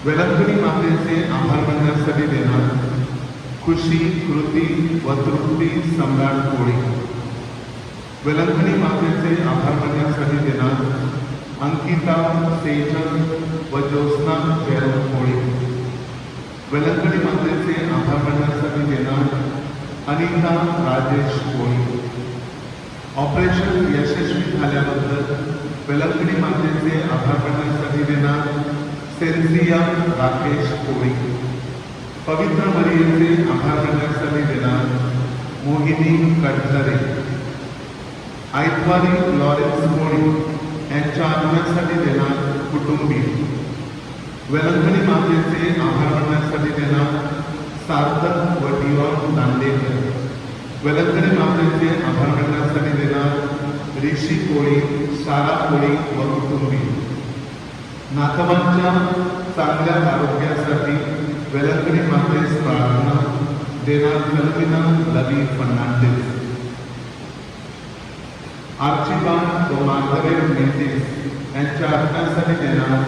वेलंकणी मातेचे आभार मानण्यासाठी देणार खुशी कृती व तृप्ती सम्राट कोळी. वेलंकणी मातेचे आभार मानण्यासाठी देणार अंकिता सेजन व ज्योत्स्ना जयराम कोळी. वेलंकणी मातेचे आभार मानण्यासाठी देणार अनिता राजेश कोळी. ऑपरेशन यशस्वी झाल्याबद्दल वेलंकणी मातेचे आभार मानण्यासाठी देणार सेल्सिया राकेश कोळी. पवित्र मरियेचे आभार मानण्यासाठी देणार मोहिनी कडझरे. आयतवारी लॉरेन्स कोळी यांच्या आत्म्यासाठी देणार कुटुंबीय. वेलंकणी मातेचे आभार मानण्यासाठी देणार सार्थक व डिओन दांडेकर. वेलंकणी मातेचे आभार मानण्यासाठी देणार ऋषी कोळी, सारा कोळी व कुटुंबीय. नातवांच्या चांगल्या आरोग्यासाठी वेलंकणी मातेस प्रार्थना देणार कल्पिना लवी फर्नांडिस. आर्चिबाल्ड व मार्गरेट मेंडिस यांच्या आत्म्यासाठी देणार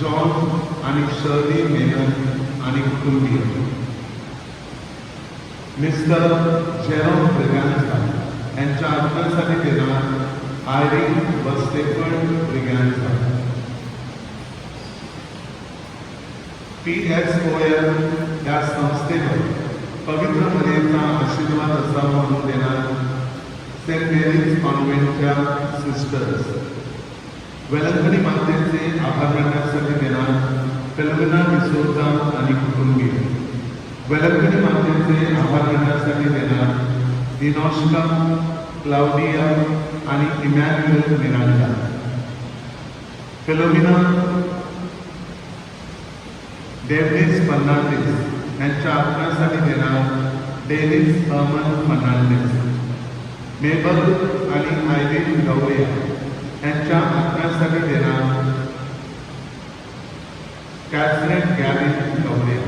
जॉन आणि शर्ली मेनन आणि कुटुंबीय. मिस्टर जेरोम ब्रिगॅन्झा यांच्या आत्म्यासाठी देणार आयरीन व स्टेफन ब्रिगॅन्झा. PSOL या संस्थेवर पवित्र मरियेचा आशीर्वाद असावा म्हणून देणार सेंट मेरीज कॉन्व्हेंटच्या सिस्टर्स. वेलंकणी मातेचे आभार मानण्यासाठी देणार कल्पना डिसोजा आणि कुटुंबीय. वेलंकणी मातेचे आभार मानण्यासाठी देणार दिनोश्का, क्लाउडिया आणि Emmanuel Miranda. Philomena Davis Fernandes यांच्या आत्म्यासाठी देणार डेनिस हर्मन फर्नांडिस. मेबल आणि आयरीन गवळे यांच्या आत्म्यासाठी देणार कॅथरीन गॅरिन गवळे.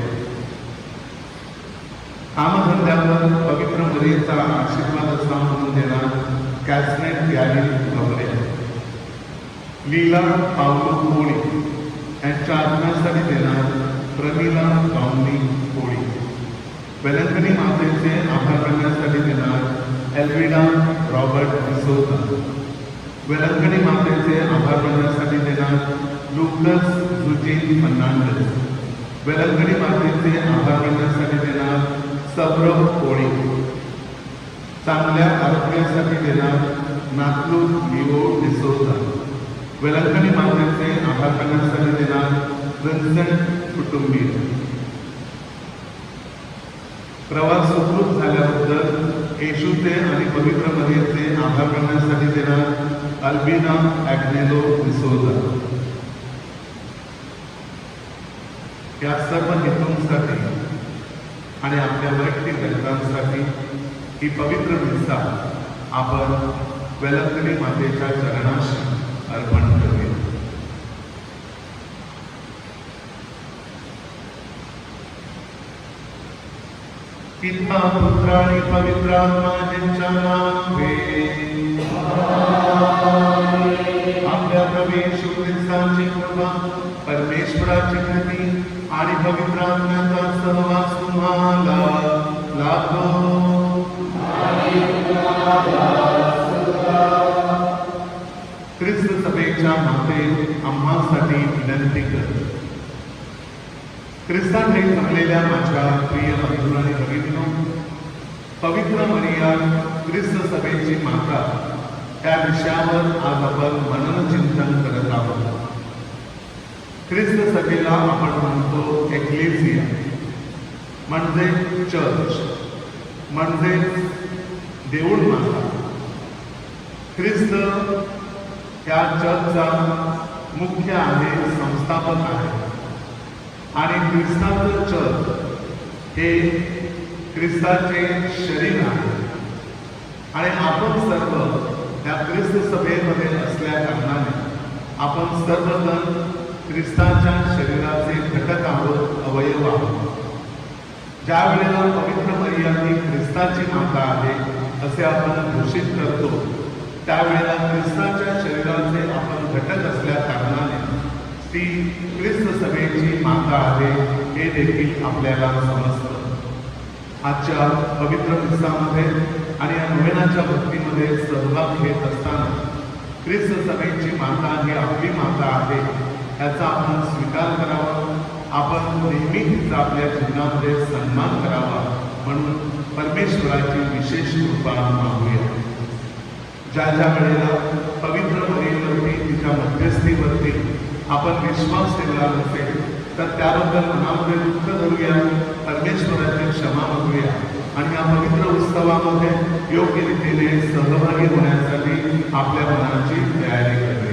कामधंद्यावर पवित्र मरियेचा आशीर्वाद असा म्हणून देणार कॅथरीन गॅरिन गवळे. लीला पावलो कोळी यांच्या आत्म्यासाठी देणार प्रमिला गावणी कोळी. वेलंकणी मातेचे आभार मानण्यासाठी देणार एल्विडा रॉबर्ट डिसोजा. वेलंकणी मातेचे आभार मानण्यासाठी देणार लुकस जुजीन फर्नांडिस. वेलंकणी मातेचे आभार मानण्यासाठी देणार सौरभ कोळी. चांगल्या आरोग्यासाठी देणार नातलू लिओ डिसोजा. वेलंकणी मातेचे आभार मानण्यासाठी देणार विन्सेंट कुटुंबीय. प्रवास सुखरूप झाल्याबद्दल येशूचे आणि पवित्र मरियेचे आभार मानण्यासाठी देणार अल्बिना ॲग्नेलो डिसोजा. या सर्व हेतूंसाठी आणि आपल्या वैयक्तिक गरजांसाठी ही पवित्र मिसा आपण वेलंकणी मातेच्या चरणाशी अर्पण करूया. पिता पुत्र आणि पवित्र आत्म्याच्या नावे आपल्या प्रभू येशू ख्रिस्ताची कृपा, परमेश्वराची कृती आणि पवित्र आत्म्याचा सहवास तुम्हाला लाभो. ख्रिस्त सभेच्या माते आम्हासाठी विनंती कर. ख्रिस्ताने जमलेल्या माझ्या प्रिय बंधू आणि भगिनींनो, पवित्र मरिया ख्रिस्त सभेची माता या विषयावर आज आपण मनन चिंतन करत आहोत. ख्रिस्त सभेला आपण म्हणतो एक्लेसिया, म्हणजे चर्च, म्हणजे देऊळ माता. ख्रिस्त या चर्चचा मुख्य आहे, संस्थापक आहे. आणि ख्रिस्ताचं चर्च हे ख्रिस्ताचे शरीर आहे. आणि आपण सर्व या ख्रिस्त सभेमध्ये असल्या कारणाने आपण सर्वजण ख्रिस्ताच्या शरीराचे घटक आहोत, अवयव आहोत. ज्या वेळेला पवित्र मरिया ही ख्रिस्ताची माता आहे असे आपण घोषित करतो, त्यावेळेला ख्रिस्ताच्या शरीराचे आपण घटक असल्या कारणाने ती ख्रिस्त सभेची माता आहे हे देखील आपल्याला समजतं. आजच्या पवित्र दिवसामध्ये आणि या नोवेनाच्या भक्तीमध्ये सहभाग घेत असताना ख्रिस्त सभेची माता ही आपली माता आहे याचा आपण स्वीकार करावा. आपण नेहमी तिचा आपल्या जीवनामध्ये सन्मान करावा म्हणून परमेश्वराची विशेष कृपा मागूया. ज्या ज्या वेळेला पवित्र मरीवरती तिच्या मध्यस्थीवरती आपण विश्वास ठेवला नसेल तर त्याबद्दल मनामध्ये दुःख धरूया, परमेश्वराची क्षमा मागूया आणि या पवित्र उत्सवामध्ये योग्य रीतीने सहभागी होण्यासाठी आपल्या मनाची तयारी करूया.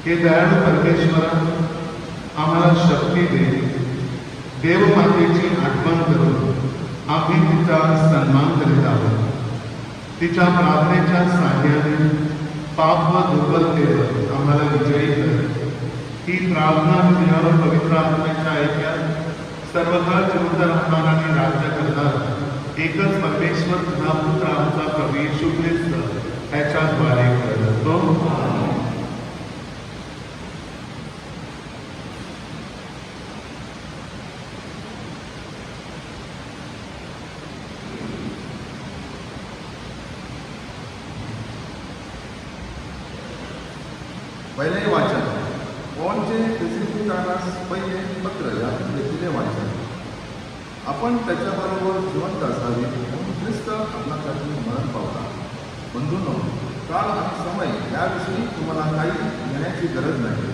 हे दयाळू परमेश्वरा, आम्हाला शक्ती दे. देवमातेची आठवण करून आम्ही तिचा सन्मान करीत आहोत. तिच्या प्रार्थनेच्या साहाय्याने पाप व दुर्बलतेवर आम्हाला विजयी कर. ही प्रार्थना तुझ्यावर पवित्र आत्म्याच्या ऐक्यात सर्वकाळ जिवंत राहणार आणि राज्य करणार एकच परमेश्वर तुझा पुत्र आमचा प्रभू येशू ख्रिस्त याच्याद्वारे करतो. पहिले वाचन पौलचे तेसलोनिकांस पहिले पत्र यातून घेतलेले वाचन. आपण त्याच्याबरोबर जिवंत असावे म्हणून ख्रिस्त आपल्यासाठी मरण पावला. बंधूंनो, काळ आणि समय याविषयी तुम्हाला काही घेण्याची गरज नाही,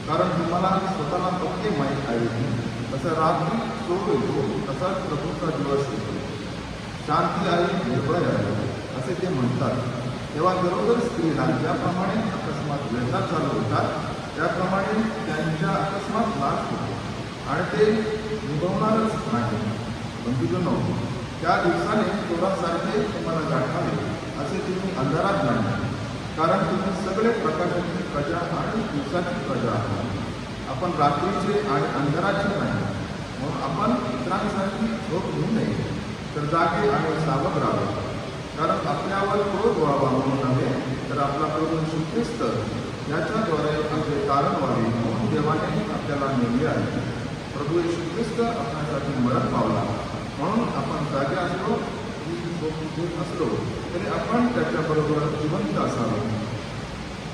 कारण तुम्हाला स्वतःला पक्के माहीत आहे की तसं रात्री चोर येतो तसाच प्रभूचा दिवस येतो. शांती आहे, निर्भय आहे असे ते म्हणतात. तेव्हा गरोदर स्त्रीला ज्याप्रमाणे अकस्मात वेदना चालू होतात त्याप्रमाणे त्यांच्या अकस्मात नाश होतो आणि ते निभवणारच नाही. बंधूजनो, त्या दिवसाने चोरासारखे तुम्हाला गाठावे असे तुम्ही अंधारात नाही, कारण तुम्ही सगळे प्रकाशाची प्रजा आणि दिवसाची प्रजा आहात. आपण रात्रीचे आणि अंधाराचे नाही, म्हणून आपण इतरांसाठी झोप घेऊ नये, तर जागे आणि सावध राहावे. कारण आपल्यावर क्रोध व्हावा म्हणून नव्हे, तर आपला प्रभू येशू ख्रिस्त याच्याद्वारे आपले कारण व्हावे म्हणून देवाने आपल्याला नेमले आहे. प्रभू येशू ख्रिस्त आपल्यासाठी मरण पावला म्हणून आपण जागे असलो की झोप घेत असलो तरी आपण त्याच्याबरोबर जिवंत असावे.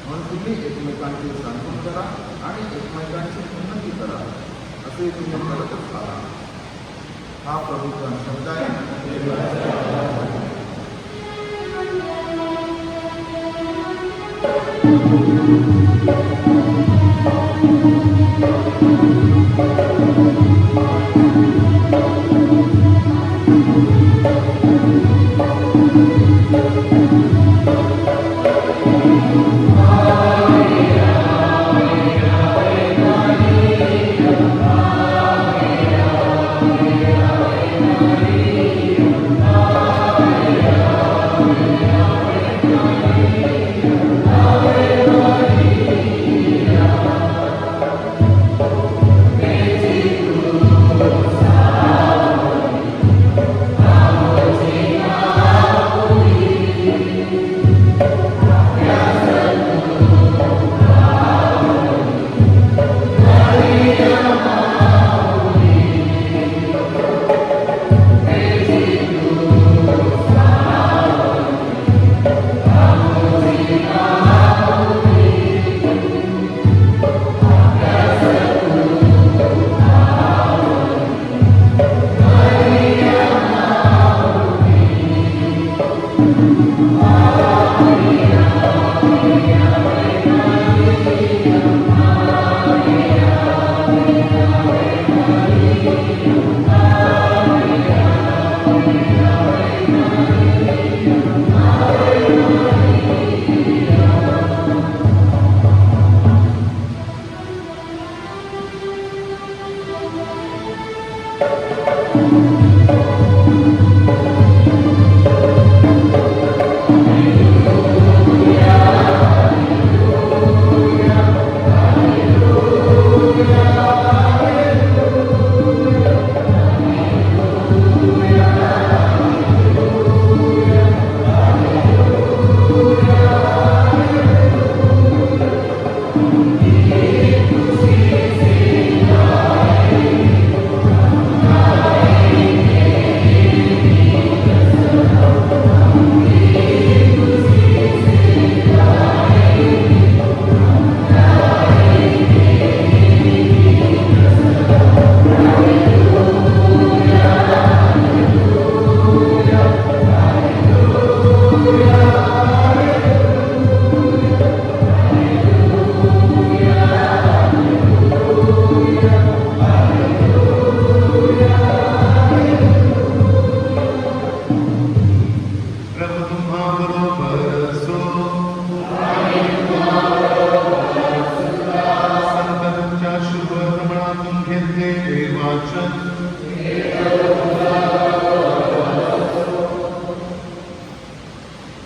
म्हणून तुम्ही एकमेकांचे सांत्वन करा आणि एकमेकांची उन्नती करा, असे तुम्ही करतच राहा. हा प्रभूचा शब्द आहे.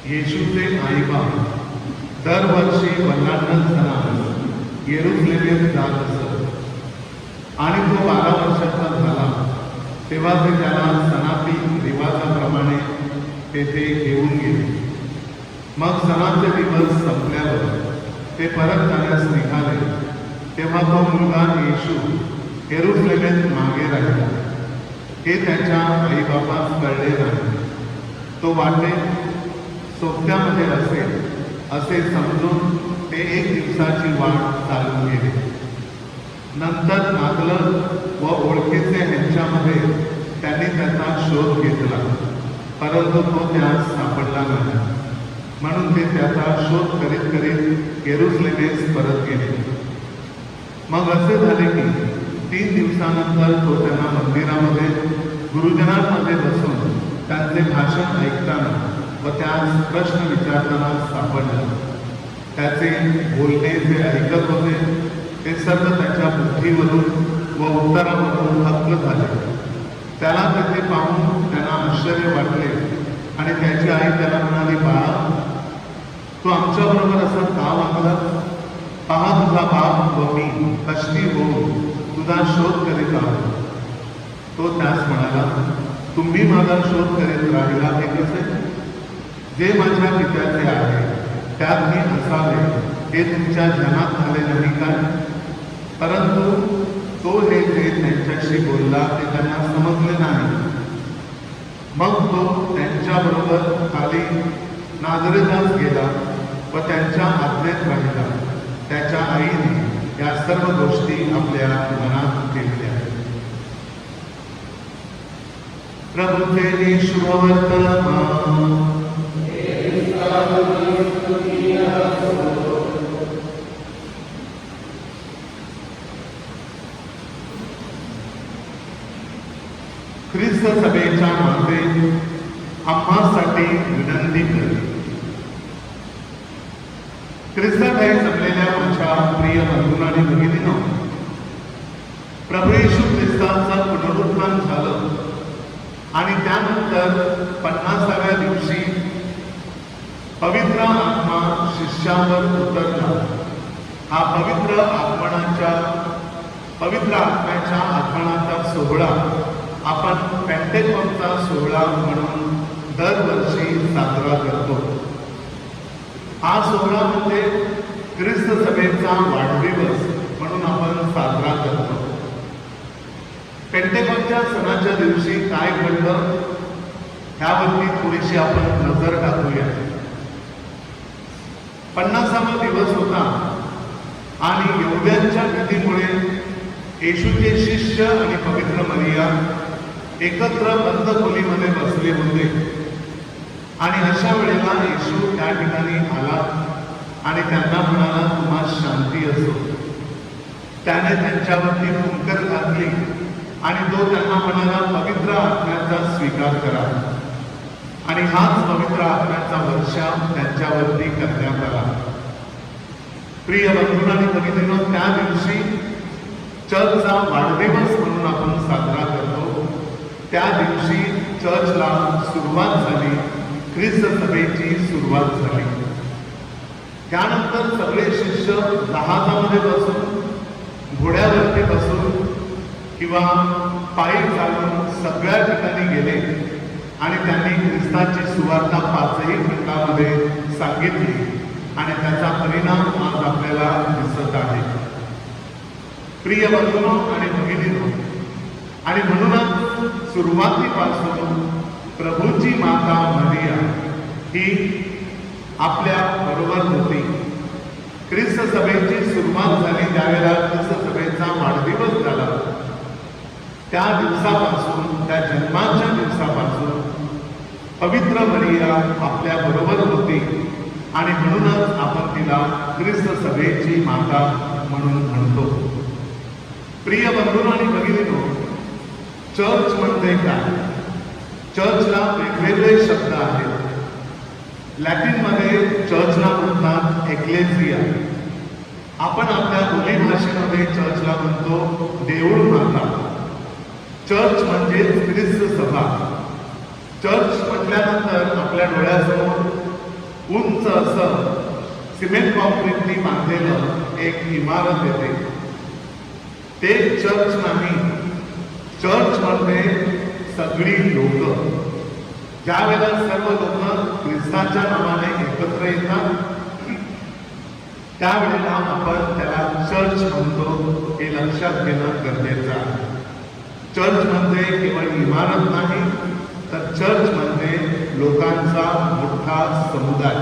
येशूचे आईबाप दरवर्षी वल्हांडण सणास येरुशलेमेत जात असत आणि तो 12 वर्षाचा झाला तेव्हा ते त्याला सणातील रिवाजाप्रमाणे तेथे घेऊन गेले. मग सणाचे दिवस संपल्यावर ते परत जाण्यास निघाले तेव्हा तो मुलगा येशू येरुशलेमेत मागे राहिला. हे त्याच्या आईबापास कळले नाही. तो वाटे सोबत्यामध्ये असेल असे समजून ते 1 दिवसाची वाट चालून गेले. नंतर नागलं व ओळखीचे ह्यांच्यामध्ये त्यांनी त्याचा शोध घेतला, परंतु तो त्यास सापडला नाही. म्हणून ते त्याचा शोध करीत करीत येरुशलेमेस परत गेले. मग असे झाले की 3 दिवसानंतर तो त्यांना मंदिरामध्ये गुरुजनांमध्ये बसून त्यांचे भाषण ऐकताना व त्यास प्रश्न विचारताना सापडला. त्याचे बोलणे जे ऐकत होते ते सर्व त्याच्या बुद्धीवरून व उत्तरावरून हक्क झाले. त्याला तेथे पाहून त्यांना आश्चर्य वाटले आणि त्याची आई त्याला म्हणाली, बाळा, तू आमच्याबरोबर असं का वागला? पहा, तुझा बाप व मी कष्टी होऊन तुझा शोध करीत आहोत. तो त्यास म्हणाला, तुम्ही माझा शोध करीत राहिला हे कसे? जे माझ्या पित्याचे आहे त्यात मी असावे हे तुमच्या ध्यानात आले नाही काय? परंतु तो हे जे त्यांच्याशी बोलला ते त्यांना समजले नाही. मग तो त्यांच्याबरोबर खाली नाझरेतास गेला व त्यांच्या आज्ञेत राहिला. त्याच्या आईने या सर्व गोष्टी आपल्या मनात ठेवल्या. प्रभूचे शुभवर्तमान. ख्रिस्त सभेच्या माते आम्हासाठी विनंती करते. ख्रिस्तात आहे जमलेल्या माझ्या प्रिय बंधूंनो आणि भगिनींनो, प्रभू येशू ख्रिस्तांचं पुनरुत्थान झालं आणि त्यानंतर 50व्या दिवशी पवित्र आत्मा शिष्यावर उतरला. हा पवित्र आत्म्याच्या आगमनाचा सोहळा आपण पेंटेकॉस्टचा सोहळा म्हणून दरवर्षी साजरा करतो. हा सोहळा म्हणजे ख्रिस्त सभेचा वाढदिवस म्हणून आपण साजरा करतो. पेंटेकॉस्टच्या सणाच्या दिवशी काय घडलं ह्यावरती थोडीशी आपण नजर टाकूया. 50वा दिवस होता आणि यहुद्यांच्या भीतीमुळे येशूचे शिष्य आणि पवित्र मरिया एकत्र बंद खोलीमध्ये बसले होते. आणि अशा वेळेला येशू त्या ठिकाणी आला आणि त्यांना म्हणाला, तुम्हा शांती असो. त्याने त्यांच्यावरती फुंकर घातली आणि तो त्यांना म्हणाला, पवित्र आत्म्याचा स्वीकार करा. आणि हाच पवित्र आत्म्याचा वर्षाव त्यांच्यावरती करण्यात आला. प्रिय बंधूंनो आणि भगिनींनो, त्या दिवशी चर्चचा वाढदिवस म्हणून आपण साजरा करतो. त्या दिवशी चर्चला सुरुवात झाली, ख्रिस्त सभेची सुरुवात झाली. त्यानंतर सगळे शिष्य जहाजामध्ये बसून, घोड्यावरती बसून किंवा पायी चालून सगळ्या ठिकाणी गेले आणि त्यांनी ख्रिस्ताची सुवार्ता 5ही खंडामध्ये सांगितली आणि त्याचा परिणाम आज आपल्याला दिसत आहे. प्रिय बंधूंनो आणि भगिनींनो, आणि म्हणूनच सुरुवातीपासून प्रभूची माता मरिया ही आपल्या बरोबर होती. ख्रिस्त सभेची सुरुवात झाली त्यावेळेला ख्रिस्त सभेचा वाढदिवस झाला. त्या दिवसापासून, त्या जन्माच्या दिवसापासून पवित्र मरिया आपल्या बरोबर होती आणि म्हणूनच आपण तिला ख्रिस्त सभेची माता म्हणून म्हणतो. प्रिय बंधूंनो आणि भगिनींनो, चर्च म्हणजे काय? चर्चला वेगवेगळे शब्द आहेत. लॅटिनमध्ये चर्चला म्हणतात एक्लेसिया. आपण आपल्या बोली भाषेमध्ये चर्चला म्हणतो देऊळ माता. चर्च म्हणजे ख्रिस्त सभा. चर्च म्हटल्यानंतर आपल्या डोळ्यासमोर उंच असं सिमेंट कॉन्क्रीटनी बांधलेलं एक इमारत येते. ते चर्च नाही. चर्च म्हणजे सगळी लोक. ज्या वेळेला सर्व लोक ख्रिस्ताच्या नावाने एकत्र येतात त्यावेळेला आपण त्याला चर्च म्हणतो, हे लक्षात घेणं गरजेचं आहे. चर्च म्हणजे केवळ इमारत नाही, तर चर्च म्हणजे लोकांचा मोठा समुदाय.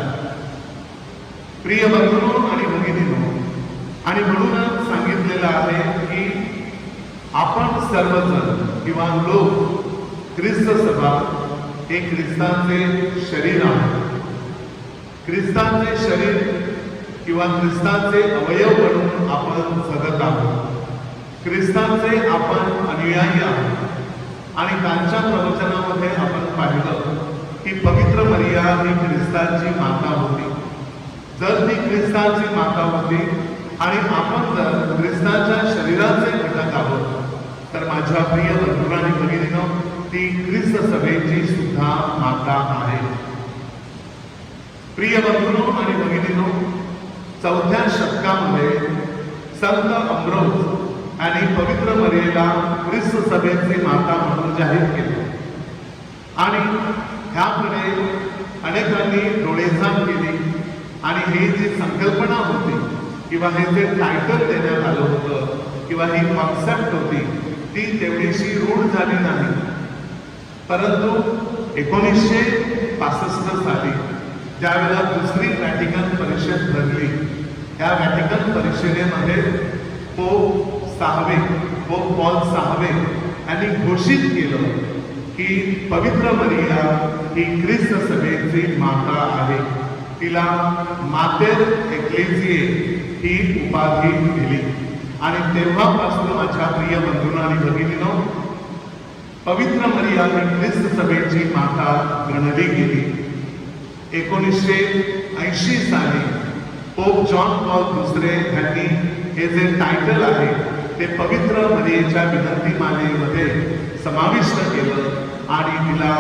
प्रिय बंधूंनो आणि भगिनींनो, आणि म्हणूनच सांगितलेलं आहे की आपण सर्वजण किंवा लोक, ख्रिस्त सभा हे ख्रिस्तांचे शरीर आहे. ख्रिस्तांचे शरीर किंवा ख्रिस्तांचे अवयव म्हणून आपण जगत आहोत. ख्रिस्तांचे आपण अनुयायी आहोत. आणि त्यांच्या प्रवचनामध्ये आपण पाहिलं की पवित्र मरिया ही ख्रिस्तांची माता होती. जर ती ख्रिस्तांची माता होती आणि आपण जर ख्रिस्ताच्या शरीराचे घटक आहोत, तर माझ्या प्रिय बंधू आणि भगिनींनो, ती ख्रिस्त सभेची सुद्धा माता आहे. प्रिय बंधूंनो आणि भगिनींनो, 4थ्या शतकामध्ये संत अम्ब्रोस आणि पवित्र मरियेला ख्रिस्त सभेची माता म्हणून जाहीर केले. आणि ह्याकडे अनेकांनी डोळेझाक केली आणि ही जी संकल्पना होती किंवा हे जे टायटल देण्यात आलं होतं किंवा ही कॉन्सेप्ट होती ती तेवढीशी रूढ झाली नाही. परंतु 1965 साली ज्यावेळेला दुसरी व्हॅटिकन परिषद भरली, त्या व्हॅटिकन परिषदेमध्ये पोप पॉल 6 यांनी घोषित केलं की पवित्र मरिया ही ख्रिस्त सभेची माता आहे. तिला मातेर एक्लेसिये ही उपाधी दिली. आणि तेव्हापासून माझ्या प्रिय बंधूंनो आणि भगिनींनो, पवित्र मरिया ही ख्रिस्त सभेची माता गणली गेली. 1980 साली पोप जॉन पॉल दुसरे यांनी हे जे टायटल आहे ते पवित्र मरियेच्या विनंतीमालेमध्ये समाविष्ट केलं आणि तिला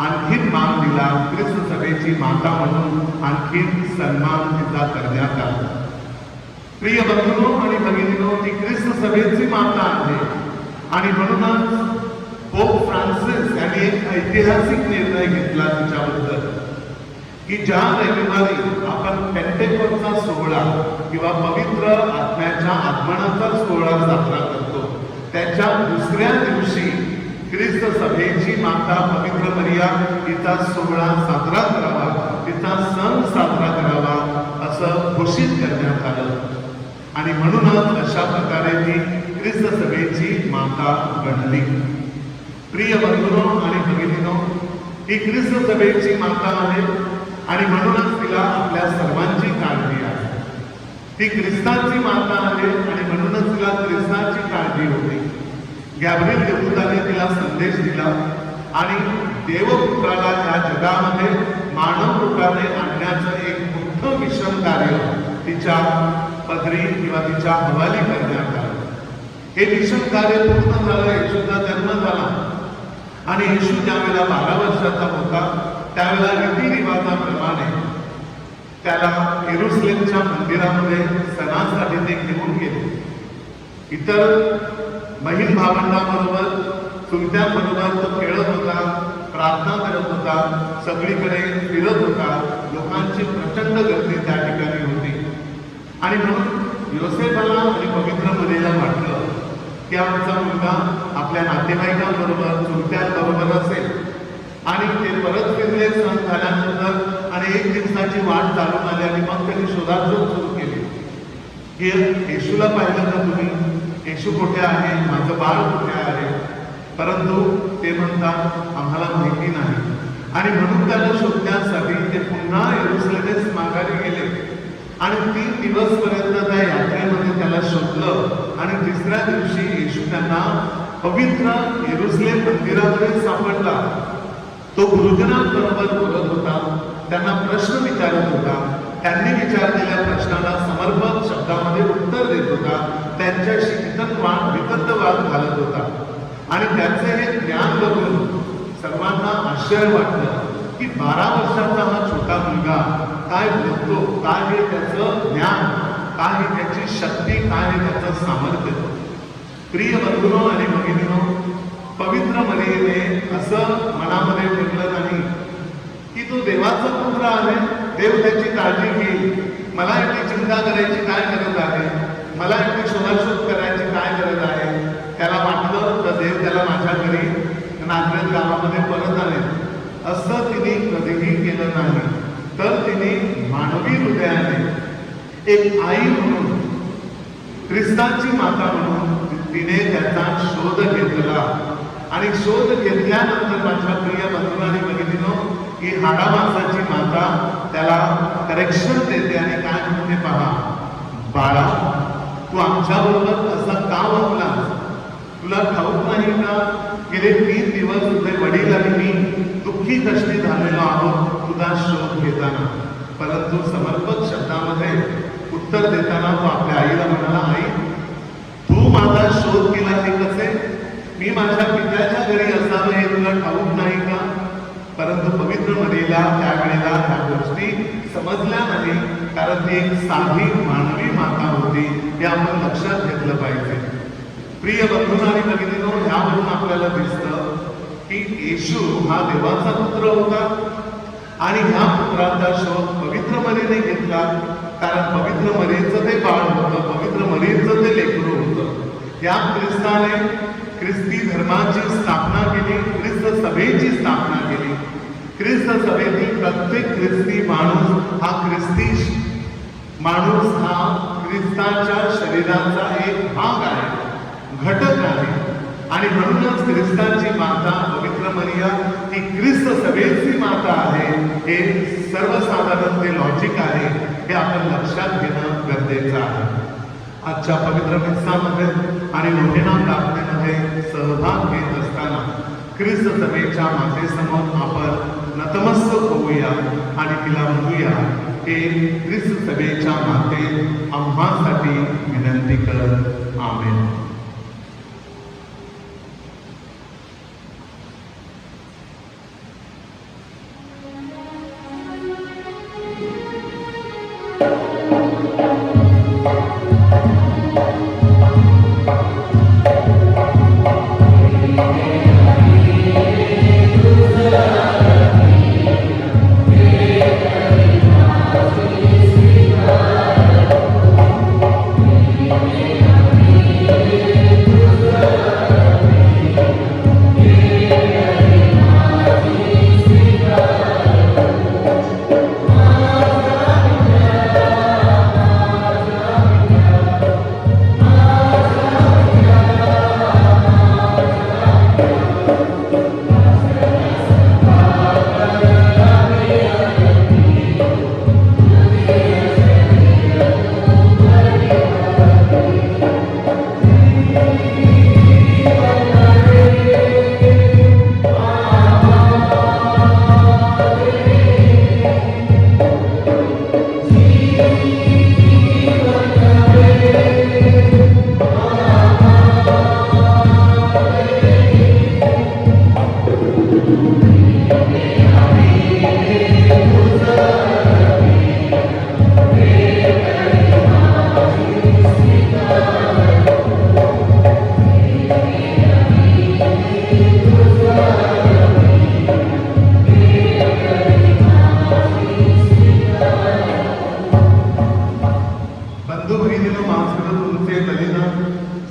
आणखीन मान दिला. ख्रिस्त सभेची माता म्हणून आणखीन सन्मान तिचा करण्यात आला. प्रिय बंधूंनो आणि भगिनींनो, ती ख्रिस्त सभेची माता आहे आणि म्हणूनच पोप फ्रान्सिस यांनी एक ऐतिहासिक निर्णय घेतला तिच्याबद्दल की ज्या रविवारी आपण पेंटेकोस्टचा सोहळा किंवा पवित्र आत्म्याच्या आगमनाचा सोहळा साजरा करतो, त्याच्या दुसऱ्या दिवशी ख्रिस्त सभेची माता पवित्र मरिया तिचा सोहळा साजरा करावा, तिचा सण साजरा करावा असं घोषित करण्यात आलं. आणि म्हणूनच अशा प्रकारे ती ख्रिस्त सभेची माता गणली. प्रिय बंधूंनो आणि भगिनींनो, ही ख्रिस्त सभेची माता आहे आणि म्हणूनच तिला आपल्या सर्वांची काळजी आहे. ती ख्रिस्ताची माता आहे आणि म्हणूनच तिला ख्रिस्ताची काळजी होती. गॅब्रिएल देवदूताने तिला संदेश दिला आणि देवपुत्राला या जगामध्ये मानव रूपाने आणण्याचं एक मोठं मिशन कार्य तिच्या पदरी किंवा तिच्या हवाली करण्यात आलं. हे मिशन कार्य पूर्ण झालं. येशूचा जन्म झाला आणि येशू ज्यावेळेला 12 वर्षाचा होता त्यावेळेला रीतिरिवाजाप्रमाणे त्याला येरुशलेमच्या मंदिरामध्ये सणासाठी ते घेऊन गेले. इतर बहीण भावंडांबरोबर, चुलत्यांबरोबर तो खेळत होता, प्रार्थना करत होता, सगळीकडे फिरत होता. लोकांची प्रचंड गर्दी त्या ठिकाणी होती आणि म्हणून योसेफाला आणि पवित्र मरियेला वाटलं की आमचा मुलगा आपल्या नातेवाईकांबरोबर, चुलत्यांबरोबर असेल. आणि ते परत फिरले सण झाल्यानंतर आणि 1 दिवसाची वाट चालून आली आणि मग त्यांनी शोधाशोध सुरू केली की येशूला पाहिलं का तुम्ही? येशू कुठे आहे? माझं बाळ कुठे आहे? परंतु ते म्हणतात आम्हाला माहिती नाही. आणि म्हणून त्याला शोधण्यासाठी ते पुन्हा येरुशलेमेस माघारी गेले आणि 3 दिवसपर्यंत त्या यात्रेमध्ये त्याला शोधलं आणि 3ऱ्या दिवशी येशू त्यांना पवित्र येरुशलेम मंदिरामध्ये सापडला. तो गुरुजनांबरोबर बोलत होता, त्यांना प्रश्न विचारत होता, त्यांनी विचारलेल्या प्रश्नाला समर्पक शब्दामध्ये उत्तर देत होता, त्यांच्याशी वितर्कवाद घालत होता. आणि त्याचे हे ज्ञान बघून सर्वांना आश्चर्य वाटलं की 12 वर्षाचा हा छोटा मुलगा काय बोलतो, काय हे त्याचं ज्ञान, काय हे त्याची शक्ती, काय हे त्याचं सामर्थ्य. प्रिय बंधूंनो आणि भगिनींनो, पवित्र मरियेने असं मनामध्ये ठेवलं नाही की तो देवाचा पुत्र आहे, देव त्याची काळजी घेईल, मला याची चिंता करायची काय गरज आहे, मला याची शोधाशोध करायची काय गरज आहे. त्याला वाटलं तर देव त्याला माझ्या घरी नाझरेथ गावामध्ये परत आले. असं तिने कधीही केलं नाही. तर तिने मानवी हृदयाने एक आई म्हणून, ख्रिस्ताची माता म्हणून तिने त्याचा शोध घेतला. आणि शोध घेतल्यानंतर माझ्या प्रिय बंधू आणि भगिनींनो, ही हाडामासाची माता त्याला करेक्शन देते आणि काय म्हणते पहा, बाळा तू आमच्याबरोबर असा का वागलास? तुला ठाऊक नाही का गेले 3 दिवस तुझे वडील आणि मी दुःखी कष्टी झालेलो आहोत तुझा शोध घेताना. परंतु समर्पक शब्दामध्ये उत्तर देताना तो आपल्या आईला म्हणाला, आई तू माझा शोध केला हे कसे? मी माझ्या पित्याच्या घरी असावं हे तुला ठाऊक नाही का? परंतु पवित्र मरियेला त्यावेळेला ह्या गोष्टी समजल्या नाही, कारण ती एक साधी मानवी माता होती. हे आपण लक्षात घेतलं पाहिजे. प्रिय बंधू आणि भगिनींनो, ह्यावरून आपल्याला दिसतं की येशू हा देवाचा पुत्र होता आणि ह्या पुत्राचा शोध पवित्र मरियेने घेतला, कारण पवित्र मरियेचं ते बाळ होतं, पवित्र मरियेचं ते लेकरू होतं. या ख्रिस्ताने ख्रिस्ती धर्माची स्थापना केली, ख्रिस्त सभेची स्थापना केली. ख्रिस्त सभेतील प्रत्येक ख्रिस्ती माणूस हा ख्रिस्ती माणूस हा ख्रिस्ताच्या शरीराचा एक भाग आहे, घटक आहे. आणि म्हणूनच ख्रिस्ताची माता पवित्र मरिया ही ख्रिस्त सभेची माता आहे. हे सर्वसाधारण ते लॉजिक आहे, हे आपण लक्षात घेणं गरजेचं आहे. आजच्या पवित्र मिसामध्ये आणि नोव्हेना प्रार्थनेमध्ये सहभाग घेत असताना मातेसमोर आपण नतमस्तक होऊया आणि तिला म्हणूया, हे ख्रिस्त सभेच्या माते, आम्हासाठी विनंती कर. आमेन.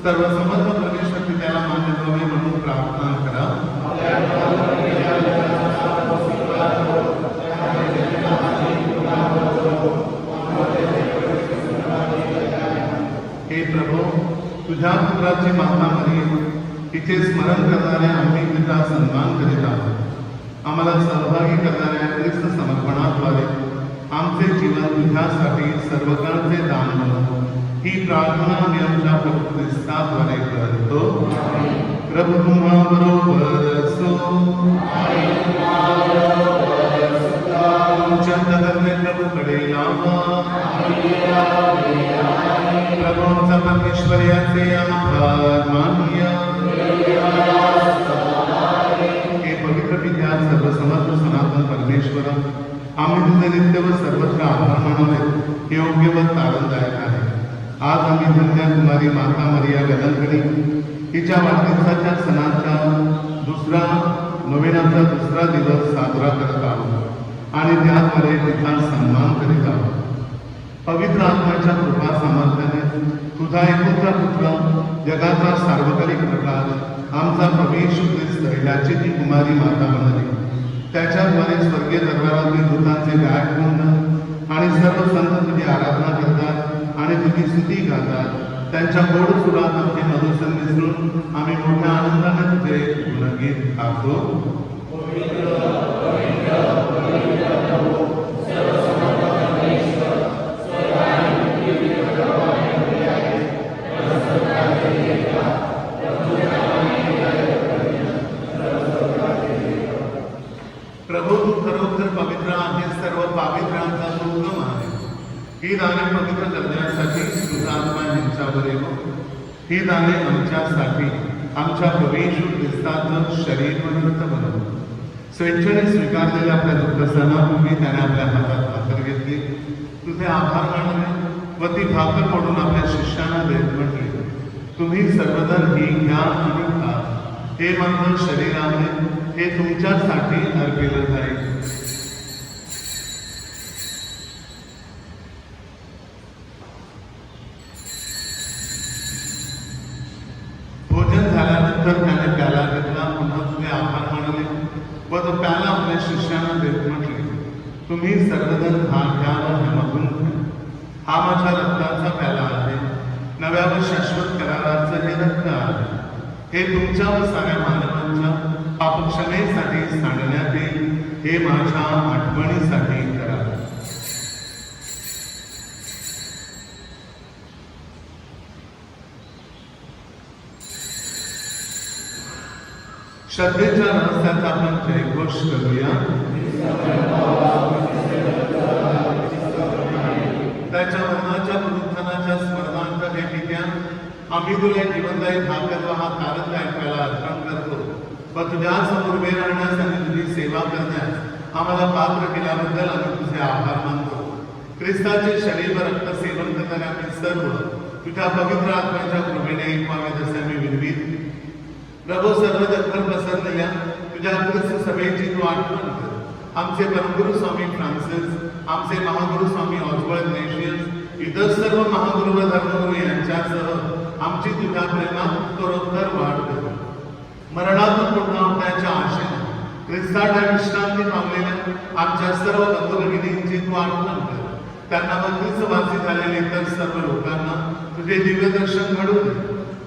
सर्व समर्थ परमेश्वर पित्याला मान्य व्हावे म्हणून प्रार्थना करा. हे प्रभू, तुझ्या पुत्राची माता मरियम तिचे स्मरण करणाऱ्या आम्ही तिचा सन्मान करीत आहोत. आम्हाला सहभागी करणाऱ्या ख्रिस्त समर्पणाद्वारे आमचे जीवन तुझ्यासाठी सर्वकाळचे दान म्हणून ही प्रार्थना मी आमच्या प्रभू ख्रिस्ताद्वारे करतो. प्रभू तुम्हाबरोबर असो. तुमच्या धर्मे प्रभूकडे लावा. प्रभू आमचा परमेश्वर याचे आभार मानूया. हे पवित्र पित्या, सर्वसमर्थ सनातन परमेश्वर, आम्ही तुझे नित्य व सर्वत्र आभार मानवले योग्य व तारणदायक आहे. आज आम्ही धन्य कुमारी माता मरिया गलंकणी तिच्या वाढदिवसाच्या सणाचा नोवेनाचा दुसरा दिवस साजरा करत आहोत आणि त्याद्वारे तिचा सन्मान करीत आहोत. पवित्र आत्म्याच्या कृपा सामर्थ्याने तुझा एकूणचा पुत्र, जगाचा सार्वकालिक प्रकार, आमचा प्रभू येशू ख्रिस्त याची ती कुमारी माता बनली. त्याच्याद्वारे स्वर्गीय दरबारातील दूतांचे गायक वंदन आणि सर्व संत तुझी आराधना करतात आणि तुझी स्तुती गातात. त्यांच्या गोड सुरात आमचे मधुसन मिसळून आम्ही मोठ्या आनंदाने तुझे गुणगीत गातो. प्रभू, तू खरोखर पवित्र आहे. सर्व पावित्र्यांचा तू उगम आहे. ही दाने पवित्र करण्यासाठी तुझा आत्मा यांच्यावर येतो. ही दाने आमच्यासाठी आमच्या प्रभू येशू ख्रिस्ताचं शरीर व रक्त बनवतो. स्वेच्छेने स्वीकारलेल्या आपल्या दुःखसणापूर्वी त्याने आपल्या हातात भाकर घेतली, तुझे आभार मानले व ती भाकर पडून आपल्या शिष्यांना देत म्हटले, तुम्ही सर्वजण ही घ्या आणि खा. हे माझं शरीर आहे, हे तुमच्यासाठी अर्पिलं जाईल. भोजन झाल्यानंतर त्याने प्याला घेतला, पुन्हा तुझे आभार मानले व तो प्याला आपल्या शिष्यांना देत म्हटले, तुम्ही सर्वजण हा घ्या व ह्यामधून घ्या. हा माझ्या रक्ताचा प्याला आहे, नव्या व शाश्वत कराराचं हे रक्त आहे. हे तुमच्या व साऱ्या मानवांच्या पापक्षमेसाठी सांडण्यात येईल. हे माझ्या आठवणीसाठी करा. श्रद्धेच्या रहस्याचा आपण जयघोष करूया. त्याच्या मरणाच्या पुनरुत्थानाच्या स्मरणार्थ हे ठिकाण आम्ही तुला जीवनदायी भाकर व हा तारक ऐकायला अर्पण करतो व तुझ्या समोर उभे राहण्यास आणि तुझी सेवा करण्यास आम्हाला पात्र केल्याबद्दल आम्ही तुझे आभार मानतो. ख्रिस्ताचे शरीर व रक्त सेवन करणारे आम्ही सर्व तुझ्या पवित्र आत्म्याच्या कृपेने ऐकवावे जसे आम्ही विनवित. प्रभू सर्व जगभर पसरलेल्या तुझ्या ख्रिस्त सभेची तू आठवण कर. आमचे परमगुरु स्वामी फ्रान्सिस, आमचे महागुरु स्वामी ऑस्वर्ड इग्नाशियस, इतर सर्व महागुरु व धर्मगुरु यांच्यासह आमची तुझ्या प्रेमात उत्तरोत्तर वाढ कर. मरणातून पुन्हा उठण्याच्या आशेने ख्रिस्ताच्या विश्रांती पावलेल्या आमच्या सर्व बंधू भगिनींची तू आठवण कर. त्यांना व ख्रिस्तवासी झालेल्या इतर सर्व लोकांना तुझे दिव्य दर्शन घडू दे.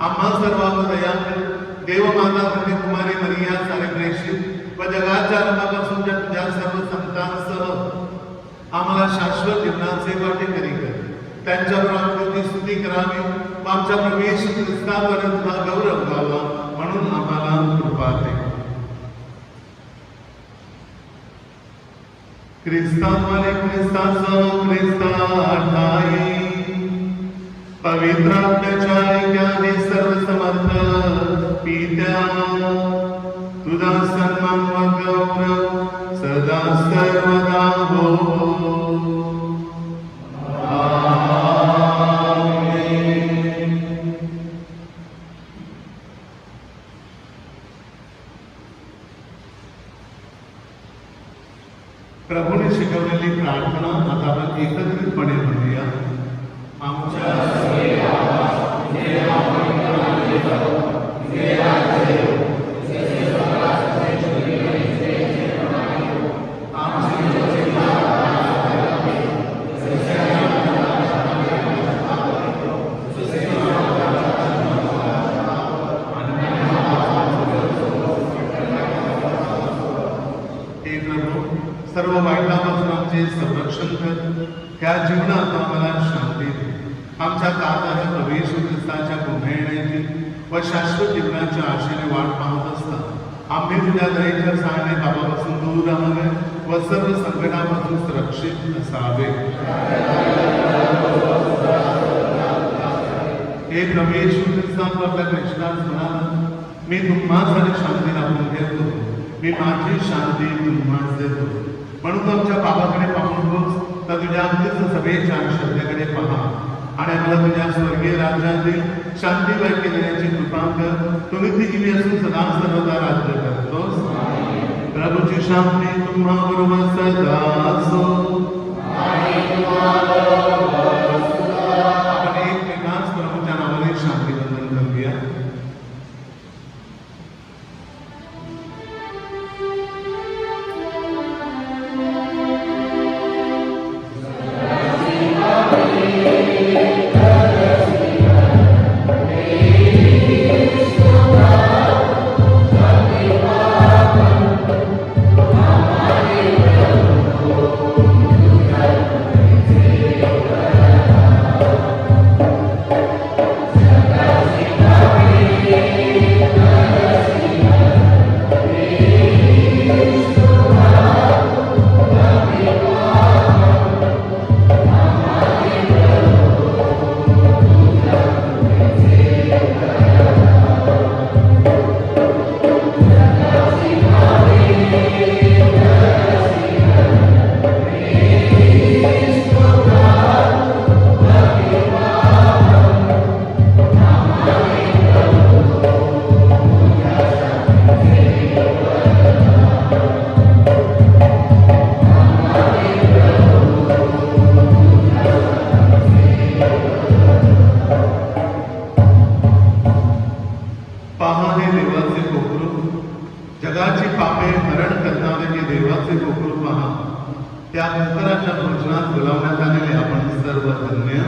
आम्हा सर्वांवर दया कर. देवमाता कन्याकुमारी मरिया सारे प्रेषित व जगाच्या आरंभापासूनच्या तुझ्या सर्व संतांसह आम्हाला शाश्वत जीवनाचे वाटेकरी कर. त्यांच्यावर आमची स्तुती करावी व आमच्या प्रभू येशू ख्रिस्तावर तुझा गौरव गावा म्हणून आम्हाला कृपा दे. ख्रिस्ताद्वारे ख्रिस्तासह ख्रिस्तात ठाई पवित्र आत्म्याच्या ऐक्याने सर्व समर्थ पित्या तुझा सन्मान व गौरव सदा सर्वदा हो. प्रभूने शिकवलेली प्रार्थना आता आपण एकत्रितपणे म्हणूया. आमच्या सर्व वाईटापासून आमचे संरक्षण कर. त्या जीवनात आम्हाला शांती दे. आमच्या काळाच्या प्रवेश ख्रिस्ताच्या पुन्हा येण्याची व शाश्वत जीवनाच्या आशेने वाट पाहत असतात आम्ही तुझ्या दयेच्या सहाय्याने पापापासून दूर राहावे व सर्व संकटापासून सुरक्षित असावे. हे प्रवेश ख्रिस्तान आपल्या कृष्णास म्हणाला, मी तुम्हासाठी शांती राखून घेतो, मी माझी शांती तुम्हास देतो. म्हणून आमच्या बाबाकडे पाहून नकोस, तर तुझ्या अगदीच सभेच्या श्रद्धेकडे पहा आणि आम्हाला तुझ्या स्वर्गीय राज्यातील शांतीमय केलेल्याची कृपा कर. तू नित्यजीवी असून सदा सर्वदा राज्य करतोस. प्रभूची शांती तुम्हा बरोबर सदा असो. आपण एकमेकांस प्रभूच्या नावाने शांती बंधन करूया. जगाची पापे हरण करणारे हे देवाचे गोकुळ पहा. त्या अंतराच्या भोजनात बोलावण्यात आलेले आपण सर्व धन्य.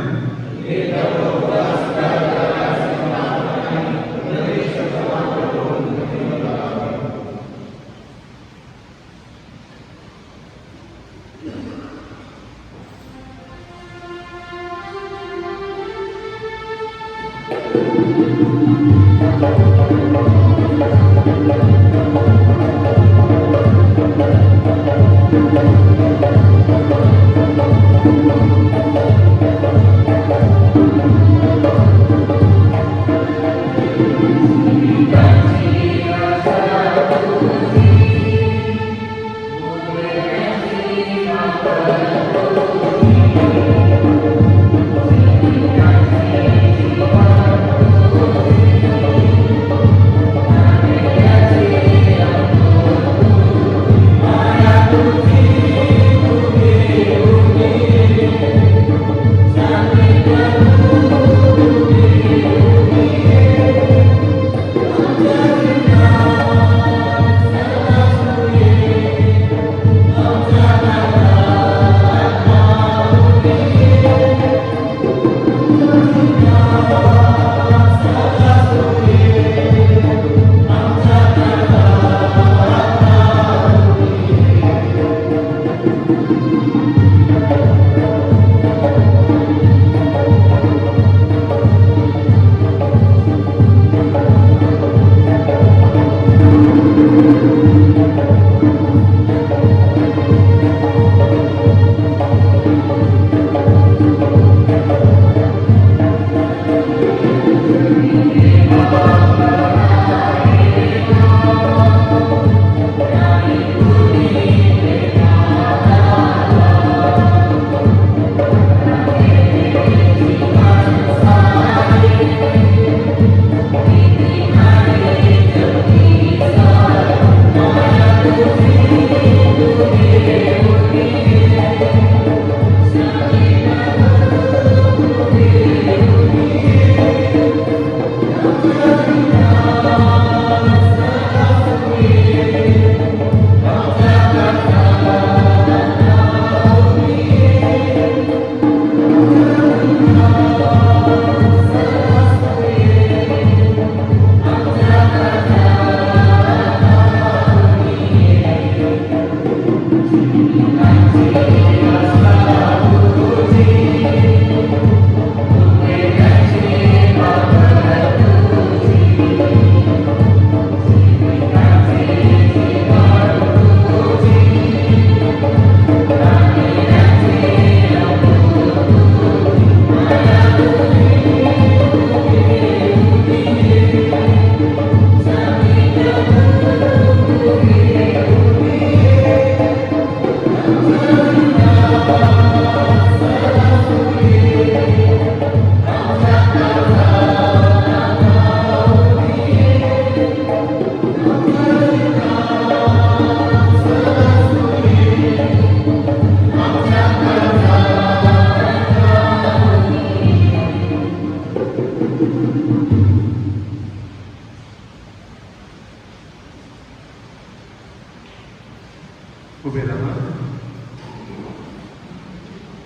उभे राहा.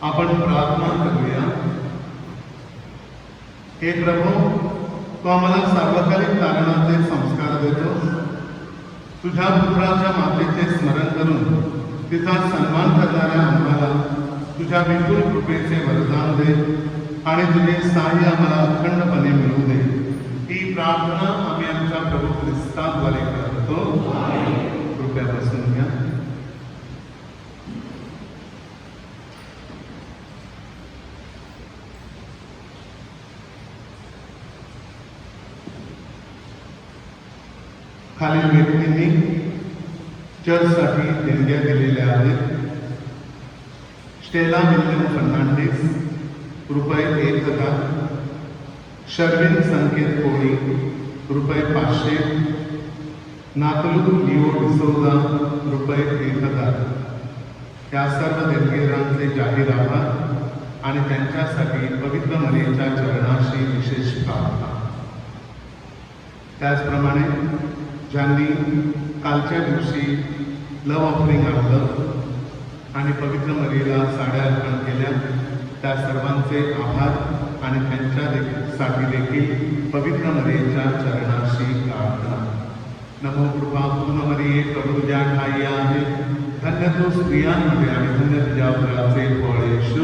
आपण प्रार्थना करूया. हे प्रभू, तू आम्हाला सार्वकालिक तारणाचे संस्कार देतो. तुझ्या पुत्राच्या मातेचे स्मरण करून तिचा सन्मान करणाऱ्या आम्हाला तुझ्या विपुल कृपेचे वरदान दे आणि तुझे सहाय्य आम्हाला अखंडपणे मिळू दे. ही प्रार्थना आम्ही आमच्या प्रभू ख्रिस्ताद्वारे करतो. कृपया बसून घ्या. खालील व्यक्तींनी चर्चसाठी देणग्या दिलेल्या आहेत. स्टेला विल्यम फर्नांडिस रुपये 1000, शर्विन संकेत कोळी रुपये 500, नातलू लिओ डिसोजा रुपये 1000. या सर्व देणगीदारांचे जाहीर आभार आणि त्यांच्यासाठी पवित्र मरियेच्या चरणाशी विशेष प्रार्थना. त्याचप्रमाणे ज्यांनी कालच्या दिवशी लव ऑफरिंग आणलं आणि पवित्र मरियेला साड्या अर्पण केल्या, त्या सर्वांचे आभार आणि त्यांच्यासाठी देखील पवित्र मरियेच्या चरणाशी प्रार्थना. नमो कृपा पूर्ण मरिये, प्रभु तुझ्या ठाई आहे, धन्य तू स्त्रियांमध्ये आणि धन्य तुझ्या उदराचे फळ येशू.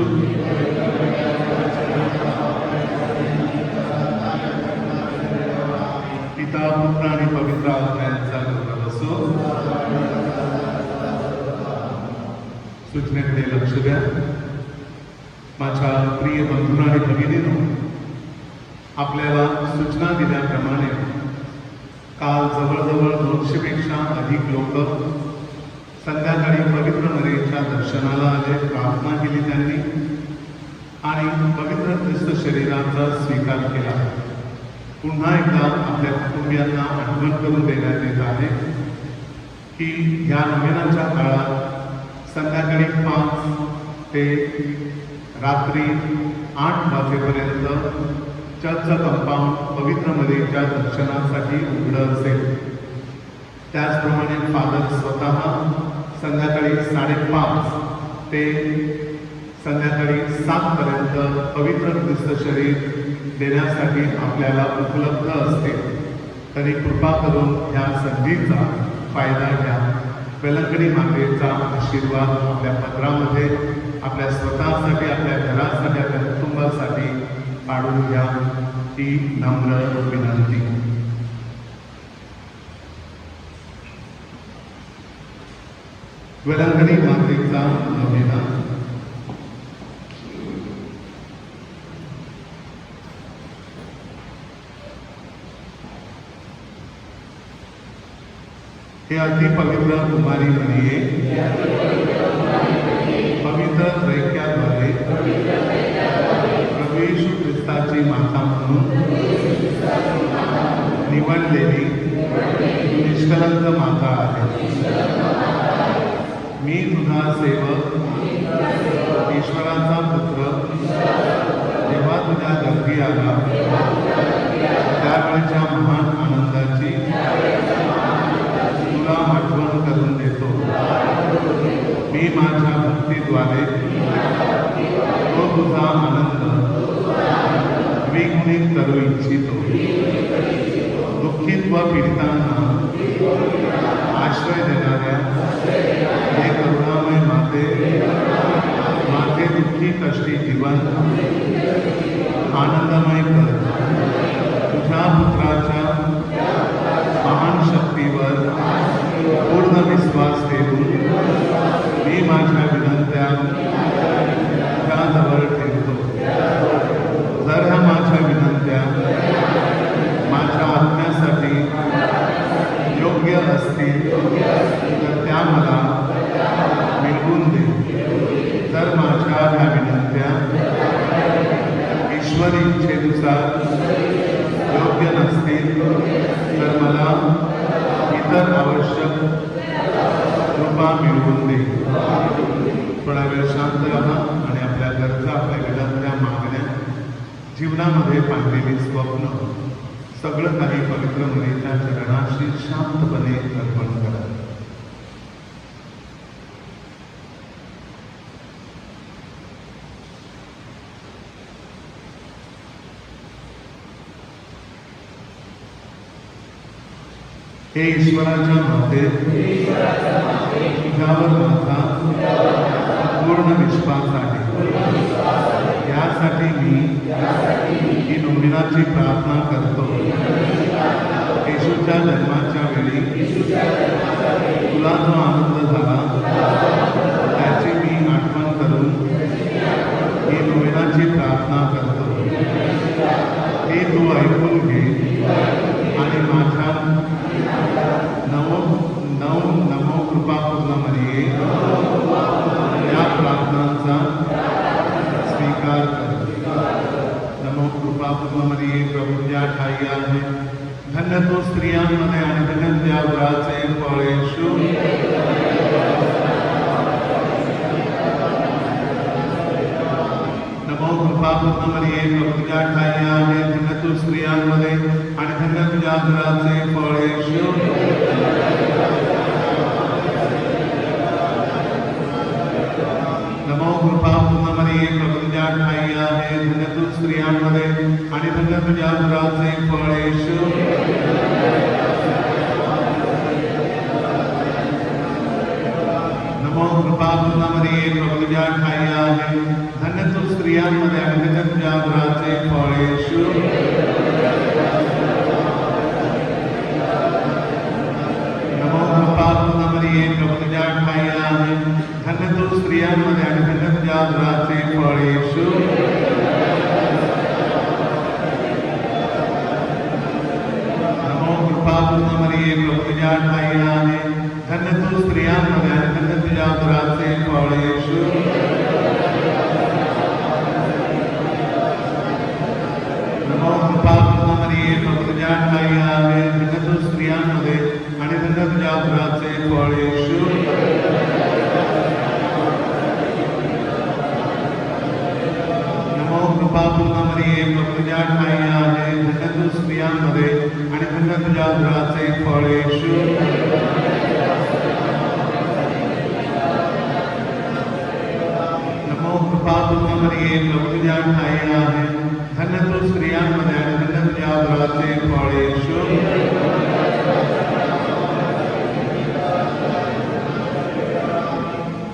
पिता पुत्र आणि पवित्र आत्म्यांचा गौरव असो. सूचनेकडे लक्ष द्या. माझ्या प्रिय बंधू आणि भगिनींनो, आपल्याला सूचना दिल्याप्रमाणे काल जवळजवळ 200 पेक्षा अधिक लोक संध्याकाळी पवित्र मरियेच्या दर्शनाला आले, प्रार्थना केली त्यांनी आणि पवित्र ख्रिस्त शरीराचा स्वीकार केला. पुन्हा एकदा आपल्या कुटुंबियांना आठवण करून देण्यात येत आहे की ह्या नोव्हेनाच्या काळात संध्याकाळी 5 ते रात्री 8 वाजेपर्यंत चर्चचं कंपाऊंड पवित्र मरियेच्या दर्शनासाठी उघडं असेल. त्याचप्रमाणे फादर स्वतः संध्याकाळी 5:30 ते संध्याकाळी 7 पर्यंत पवित्र ख्रिस्त शरीर देण्यासाठी आपल्याला उपलब्ध असते. तरी कृपा करून ह्या संधीचा फायदा घ्या. वेलंकणी मातेचा आशीर्वाद आपल्या पत्रामध्ये आपल्या स्वतःसाठी, आपल्या घरासाठी, आपल्या कुटुंबासाठी काढून घ्या. ही नम्र विनंती. वेलंकणी मातेचा नोवेना. हे अति पवित्र कुमारी मरिये, पवित्र त्रैक्याद्वारे प्रभू येशू ख्रिस्ताची माता म्हणून निवडलेली निष्कलंक माता आहे. मी तुझा सेवक, ईश्वराचा पुत्र, जेव्हा तुझ्या गर्दी आला त्यावेळेच्या महान आनंदाची तुला आठवण करून देतो. मी माझ्या भक्तीद्वारे तो तुझा आनंद द्विगुणित करू इच्छितो. दुःखित व पीडितांना आश्रय देणाऱ्या हे करुणामय माते, माझे दुःखी कष्टी जीवन आनंदमय कर. तुझ्या पुत्राच्या महान शक्तीवर पूर्ण विश्वास ठेवून मी माझ्या विनंत्या त्याजवळ ठेवतो. जर ह्या माझ्या विनंत्या माझ्या आत्म्यासाठी योग्य असतील तर त्या मला मिळवून दे. जर माझ्या ह्या विनंत्या ईश्वरी इच्छेनुसार योग्य नसतील तर मला इतर आवश्यक कृपा मिळवून दे. थोडा वेळ शांत राहा आणि आपल्या गरजा, आपल्या विनंत्या, मागण्या, जीवनामध्ये पाहिलेली स्वप्न सगळं काही पवित्र मरियेच्या चरणाशी शांतपणे अर्पण करा. हे ईश्वराच्या माते तुझ्यावर माझा पूर्ण विश्वास आहे. यासाठी मी ही नोविनाची प्रार्थना करतो. येशूच्या जन्माच्या वेळी तुला जो आनंद झाला त्याची मी आठवण करून ही नोविनाची प्रार्थना करतो. हे तू ऐकून घे आणि माझ्या नमो कृपापूर्ण मरिये या प्रार्थनांचा स्वीकार कर. नमो कृपापूर्ण मरिये प्रभु तुझ्या ठाई आहे. धन्य तू स्त्रियांमध्ये आणि धन्य तुझ्या उदराचे फळ येशू. नमो कृपापूर्ण मरिये प्रभु तुझ्या ठाई आहे. धन्य तू स्त्रियांमध्ये आणि धन्य तुझ्या उदराचे फळ येशू. नमो कृपापूर्ण मरिये प्रभु तुझ्या ठाई आहे. धन्य तू स्त्रियांमध्ये आणि धन्य तुझ्या उदराचे फळ येशू. नमो कृपापूर्ण मरिये प्रभु तुझ्या ठाई आहे. धन्य तू स्त्रियांमध्ये आणि धन्य तुझ्या उदराचे फळ येशू. नमो कृपापूर्ण मरिये प्रभु तुझ्या ठाई आहे. धन्य तू स्त्रियांमध्ये आणि धन्य तुझ्या उदराचे फळ येशू. नमो कृपापूर्ण मरिये प्रभु तुझ्या ठाई आहे. धन्य तू स्त्रियांमध्ये आणि धन्य तुझ्या उदराचे फळ येशू. नमो कृपापूर्ण मरिये प्रभु तुझ्या ठाई आहे. धन्य तू स्त्रियांमध्ये आणि धन्य तुझ्या उदराचे फळ येशू. नमो कृपापूर्ण मरिये प्रभु तुझ्या ठाई आहे. धन्य तू स्त्रियांमध्ये आणि धन्य तुझ्या उदराचे फळ येशू. नमो कृपापूर्ण मरिये प्रभु तुझ्या ठाई आहे. धन्य तू स्त्रियांमध्ये आणि धन्य तुझ्या उदराचे फळ येशू.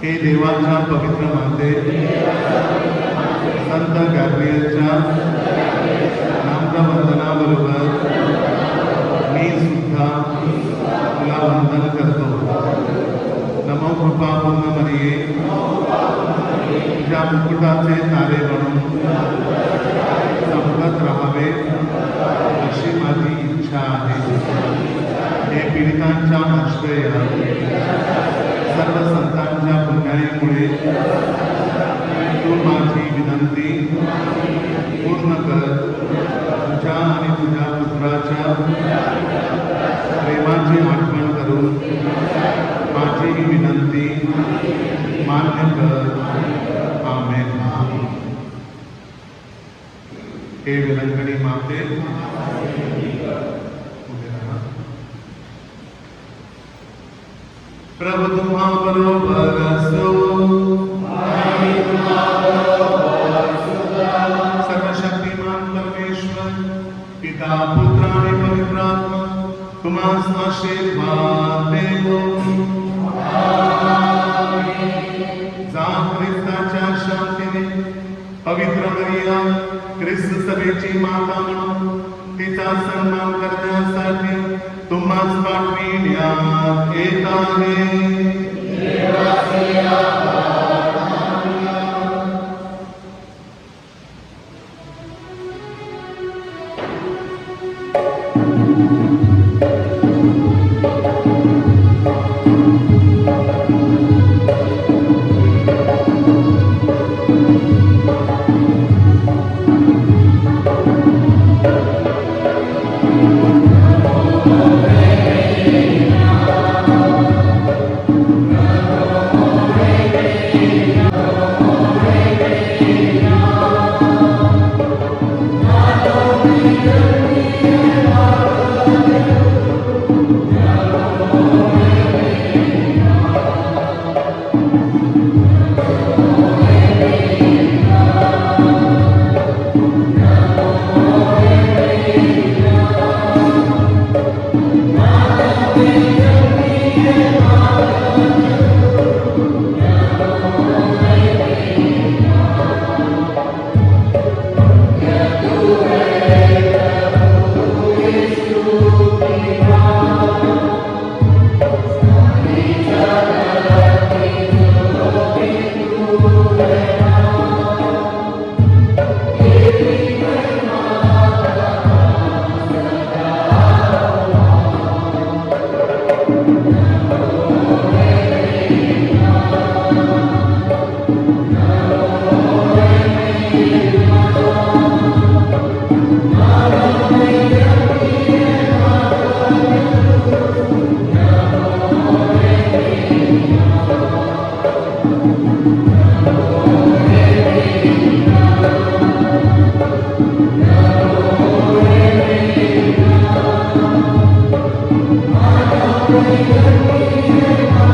हे देवाच्या पवित्र माते संत गॅब्रियलच्या नामवंदनाबरोबर मी सुद्धा तुला वंदन करतो. नमो कृपापूर्ण मरिये तुझ्या मुकुटाचे तारे बनून चमकत राहावे अशी माझी इच्छा आहे. हे पीडितांच्या आश्रय सर्व संतांच्या पुण्याईमुळे तू माझी विनंती पूर्ण कर. तुझ्या आणि तुझ्या पुत्राच्या प्रेमाची आठवण करून माझी ही विनंती मान्य कर. आमेन. हे विलंकणी माते प्रभु तुम्हा बरोबर असो. सर्वशक्तिमान परमेश्वर पिता पुत्र आणि पवित्र आत्मा तुम्हास आशीर्वाद देतो. जा ख्रिस्ताच्या शांतीने पवित्र मरिया ख्रिस्त सभेची माता म्हणून तिचा सन्मान करण्यासाठी तुम्हास पाठविण्यात येत आहे. जय